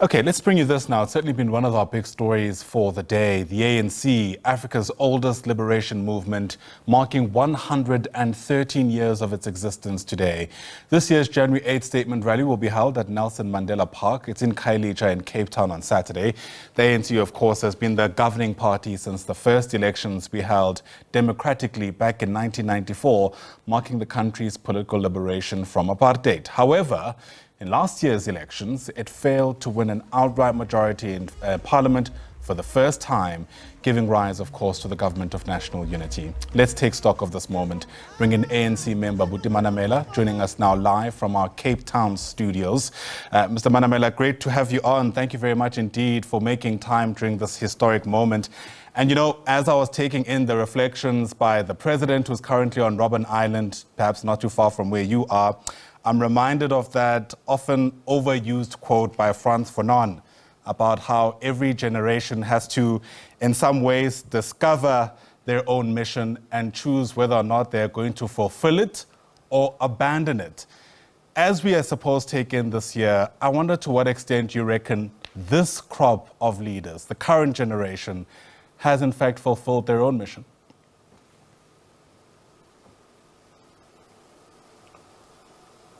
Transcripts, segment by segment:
Okay, let's bring you this now. It's certainly been one of our big stories for the day. The ANC, Africa's oldest liberation movement, marking 113 years of its existence today. This year's January 8th statement rally will be held at Nelson Mandela Park. It's in Khayelitsha in Cape Town on Saturday. The ANC, of course, has been the governing party since the first elections we held democratically back in 1994, marking the country's political liberation from apartheid. However, in last year's elections, it failed to win an outright majority in Parliament for the first time, giving rise, of course, to the government of national unity. Let's take stock of this moment. Bring in ANC member Buti Manamela, joining us now live from our Cape Town studios. Mr. Manamela, great to have you on. Thank you very much indeed for making time during this historic moment. And you know, as I was taking in the reflections by the president, who's currently on Robben Island, perhaps not too far from where you are, I'm reminded of that often overused quote by Frantz Fanon about how every generation has to, in some ways, discover their own mission and choose whether or not they're going to fulfill it or abandon it. As we, I suppose, take in this year, I wonder to what extent you reckon this crop of leaders, the current generation, has in fact fulfilled their own mission.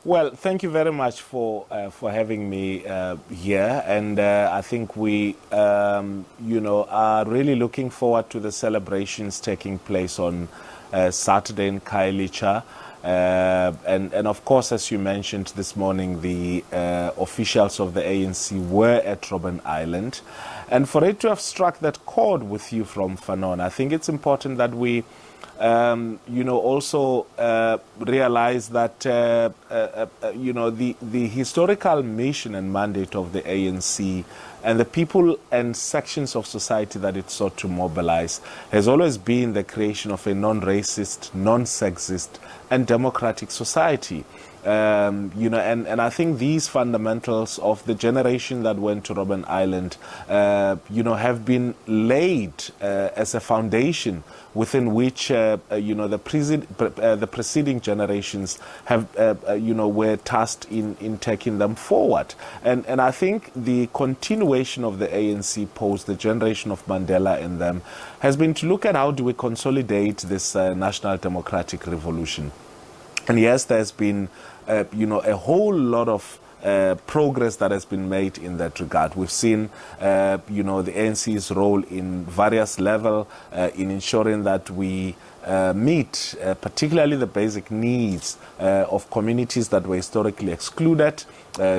Well, thank you very much for having me here, and I think we, are really looking forward to the celebrations taking place on Saturday in Khayelitsha, and of course, as you mentioned this morning, the officials of the ANC were at Robben Island, and for it to have struck that chord with you from Fanon, I think it's important that we also realize that, the historical mission and mandate of the ANC and the people and sections of society that it sought to mobilize has always been the creation of a non-racist, non-sexist and democratic society. And I think these fundamentals of the generation that went to Robben Island, have been laid as a foundation within which, the preceding generations have, were tasked in taking them forward. And I think the continuation of the ANC post, the generation of Mandela in them, has been to look at how do we consolidate this national democratic revolution. And yes, there's been, a whole lot of progress that has been made in that regard. We've seen, the ANC's role in various levels in ensuring that we meet particularly the basic needs of communities that were historically excluded.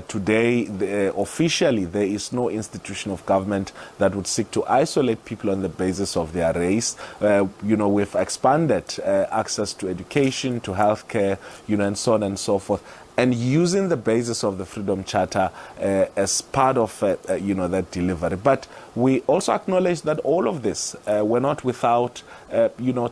Today, officially, there is no institution of government that would seek to isolate people on the basis of their race. We've expanded access to education, to healthcare, and so on and so forth. And using the basis of the Freedom Charter as part of, that delivery. But we also acknowledge that all of this were not without,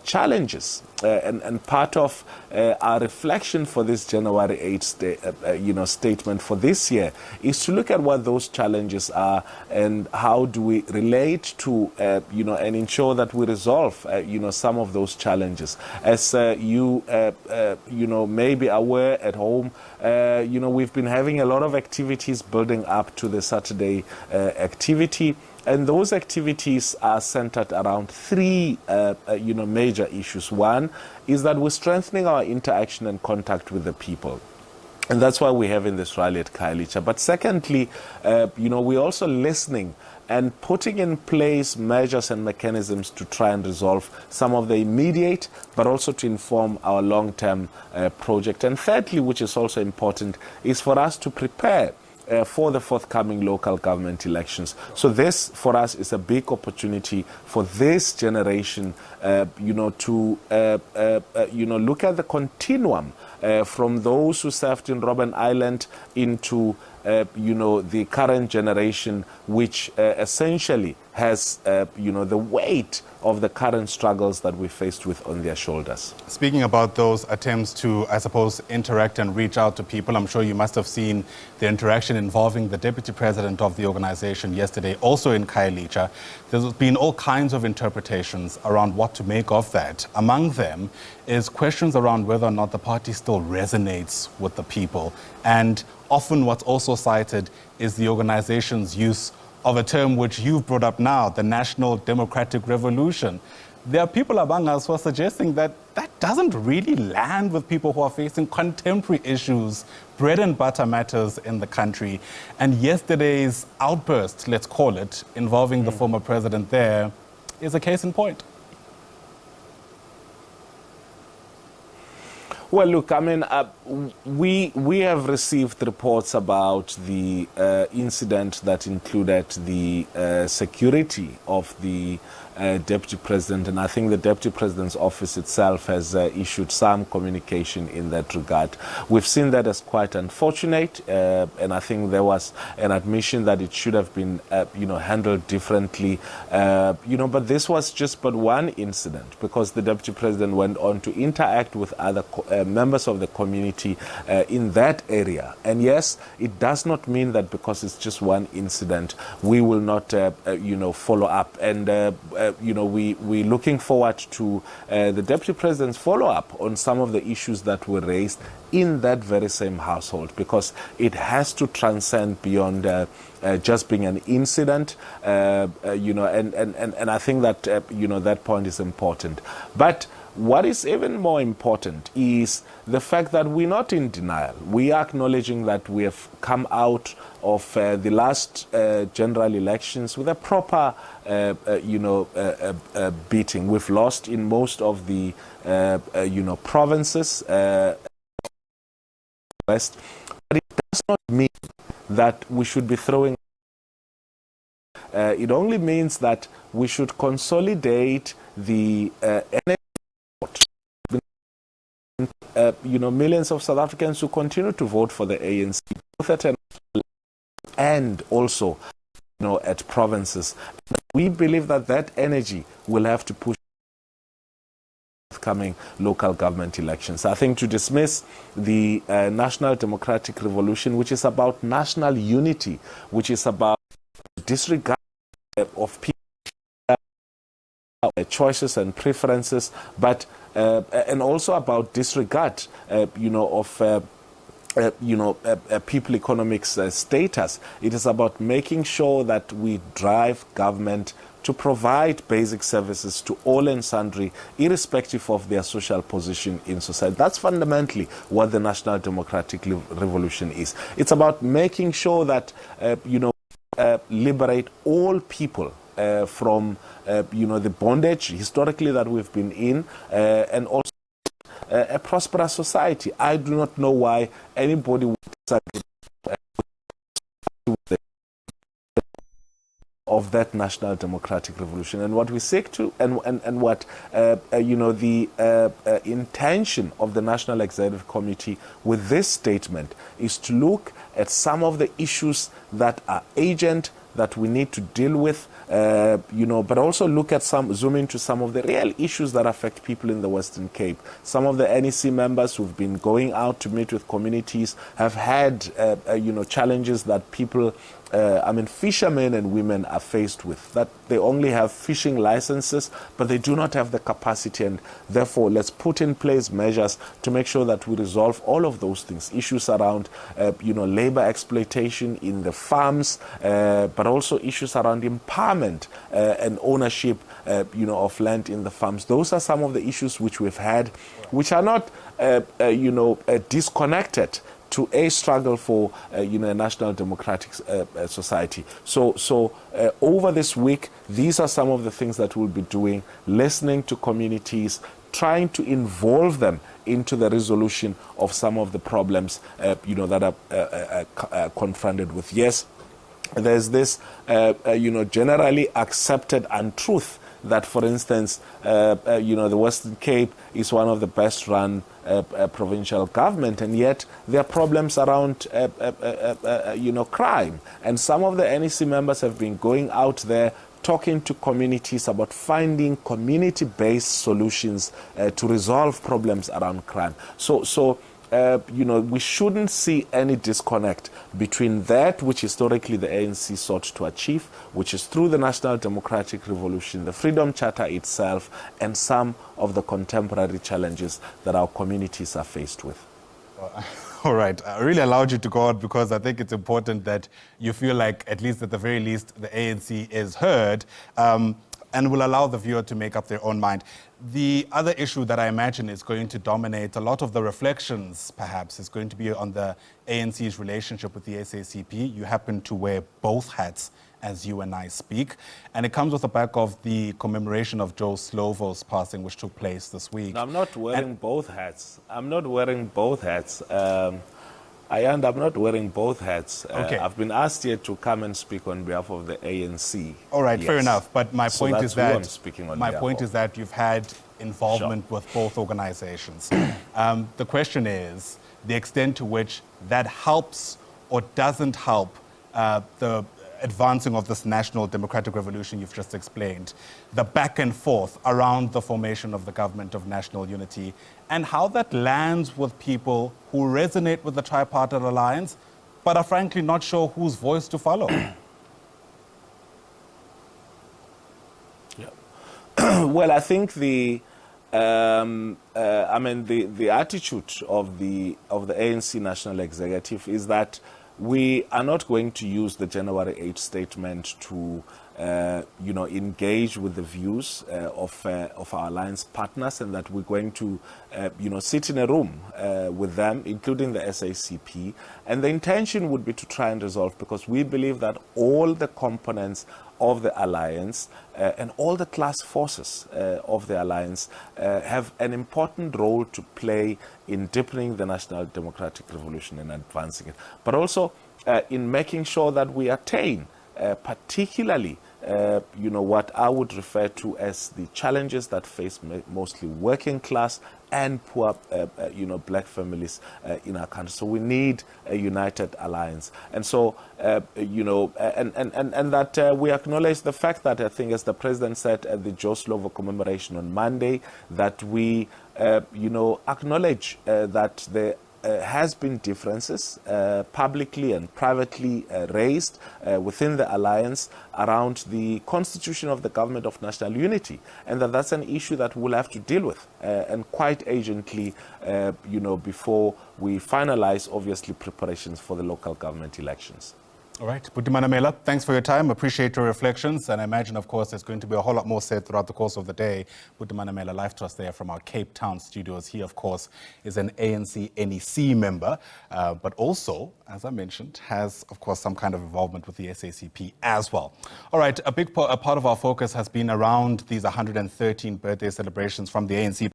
challenges. And part of our reflection for this January 8th, statement for this year is to look at what those challenges are and how do we relate to, and ensure that we resolve, some of those challenges. As you may be aware at home, we've been having a lot of activities building up to the Saturday activity. And those activities are centered around three, major issues. One is that we're strengthening our interaction and contact with the people. And that's why we're having this rally at Khayelitsha. But secondly, we're also listening and putting in place measures and mechanisms to try and resolve some of the immediate, but also to inform our long-term project. And thirdly, which is also important, is for us to prepare for the forthcoming local government elections. So this, for us, is a big opportunity for this generation, to look at the continuum from those who served in Robben Island into, the current generation, which essentially has, the weight of the current struggles that we faced with on their shoulders. Speaking about those attempts to, I suppose, interact and reach out to people, I'm sure you must have seen the interaction involving the deputy president of the organization yesterday, also in Khayelitsha. There's been all kinds of interpretations around what to make of that. Among them is questions around whether or not the party still resonates with the people and often what's also cited is the organization's use of a term which you've brought up now, the National Democratic Revolution. There are people among us who are suggesting that that doesn't really land with people who are facing contemporary issues, bread and butter matters in the country. And yesterday's outburst, let's call it, involving the former president there, is a case in point. Well, look, I mean, we have received reports about the incident that included the security of the Deputy President, and I think the Deputy President's office itself has issued some communication in that regard. We've seen that as quite unfortunate, and I think there was an admission that it should have been, handled differently, but this was just but one incident, because the Deputy President went on to interact with other members of the community in that area. And yes, it does not mean that because it's just one incident, we will not, follow up. And we're looking forward to the Deputy President's follow-up on some of the issues that were raised in that very same household, because it has to transcend beyond just being an incident, and I think that, that point is important. But what is even more important is the fact that we're not in denial. We are acknowledging that we have come out of the last general elections with a proper, beating. We've lost in most of the, provinces, West. But it does not mean that we should be throwing. It only means that we should consolidate the energy. Millions of South Africans who continue to vote for the ANC, both at and also, at provinces. We believe that that energy will have to push coming local government elections. I think to dismiss the National Democratic Revolution, which is about national unity, which is about disregard of people, choices and preferences, but and also about disregard, of people economics status. It is about making sure that we drive government to provide basic services to all and sundry, irrespective of their social position in society. That's fundamentally what the National Democratic Revolution is. It's about making sure that, liberate all people from, the bondage historically that we've been in, and also a prosperous society. I do not know why anybody would disagree with the of that National Democratic Revolution. And what we seek to, and what, the intention of the National Executive Committee with this statement is to look at some of the issues that are urgent, that we need to deal with, but also look at zoom into some of the real issues that affect people in the Western Cape. Some of the NEC members who've been going out to meet with communities have had, challenges that people, fishermen and women are faced with, that they only have fishing licenses, but they do not have the capacity, and therefore let's put in place measures to make sure that we resolve all of those things, issues around, labor exploitation in the farms, but also issues around empowerment and ownership, of land in the farms. Those are some of the issues which we've had, which are not, disconnected to a struggle for, a national democratic society. So over this week, these are some of the things that we'll be doing, listening to communities, trying to involve them into the resolution of some of the problems, that are confronted with. Yes, there's this, generally accepted untruth that, for instance, the Western Cape is one of the best run provincial government, and yet there are problems around, crime. And some of the NEC members have been going out there talking to communities about finding community-based solutions to resolve problems around crime. So we shouldn't see any disconnect between that which historically the ANC sought to achieve, which is through the National Democratic Revolution, the Freedom Charter itself, and some of the contemporary challenges that our communities are faced with. Well, All right. I really allowed you to go on because I think it's important that you feel like, at least at the very least, the ANC is heard, and will allow the viewer to make up their own mind. The other issue that I imagine is going to dominate a lot of the reflections, perhaps, is going to be on the ANC's relationship with the SACP. You happen to wear both hats as you and I speak. And it comes with the back of the commemoration of Joe Slovo's passing, which took place this week. No, I'm not wearing both hats. I'm not wearing both hats. I'm not wearing both hats. Okay. I've been asked here to come and speak on behalf of the ANC. All right, yes. Fair enough. But my point is who I'm that speaking on my behalf point of. is that you've had involvement with both organizations. The question is the extent to which that helps or doesn't help the advancing of this national democratic revolution you've just explained, the back and forth around the formation of the government of national unity, and how that lands with people who resonate with the tripartite alliance, but are frankly not sure whose voice to follow. Yeah. Well, I think the attitude of the ANC National Executive is that we are not going to use the January 8 statement to, engage with the views of our alliance partners, and that we're going to, sit in a room with them, including the SACP. And the intention would be to try and resolve, because we believe that all the components of the alliance and all the class forces of the alliance have an important role to play in deepening the national democratic revolution and advancing it, but also in making sure that we attain particularly what I would refer to as the challenges that face mostly working class and poor, black families in our country. So we need a united alliance. And so, and that we acknowledge the fact that, I think, as the President said at the Joe Slovo commemoration on Monday, that we, acknowledge that there has been differences publicly and privately raised within the alliance around the constitution of the government of national unity, and that's an issue that we'll have to deal with and quite urgently, before we finalize, obviously, preparations for the local government elections. All right. Buti Manamela, thanks for your time. Appreciate your reflections. And I imagine, of course, there's going to be a whole lot more said throughout the course of the day. Buti Manamela, live to us there from our Cape Town studios. He, of course, is an ANC NEC member, but also, as I mentioned, has, of course, some kind of involvement with the SACP as well. All right. A part of our focus has been around these 113 birthday celebrations from the ANC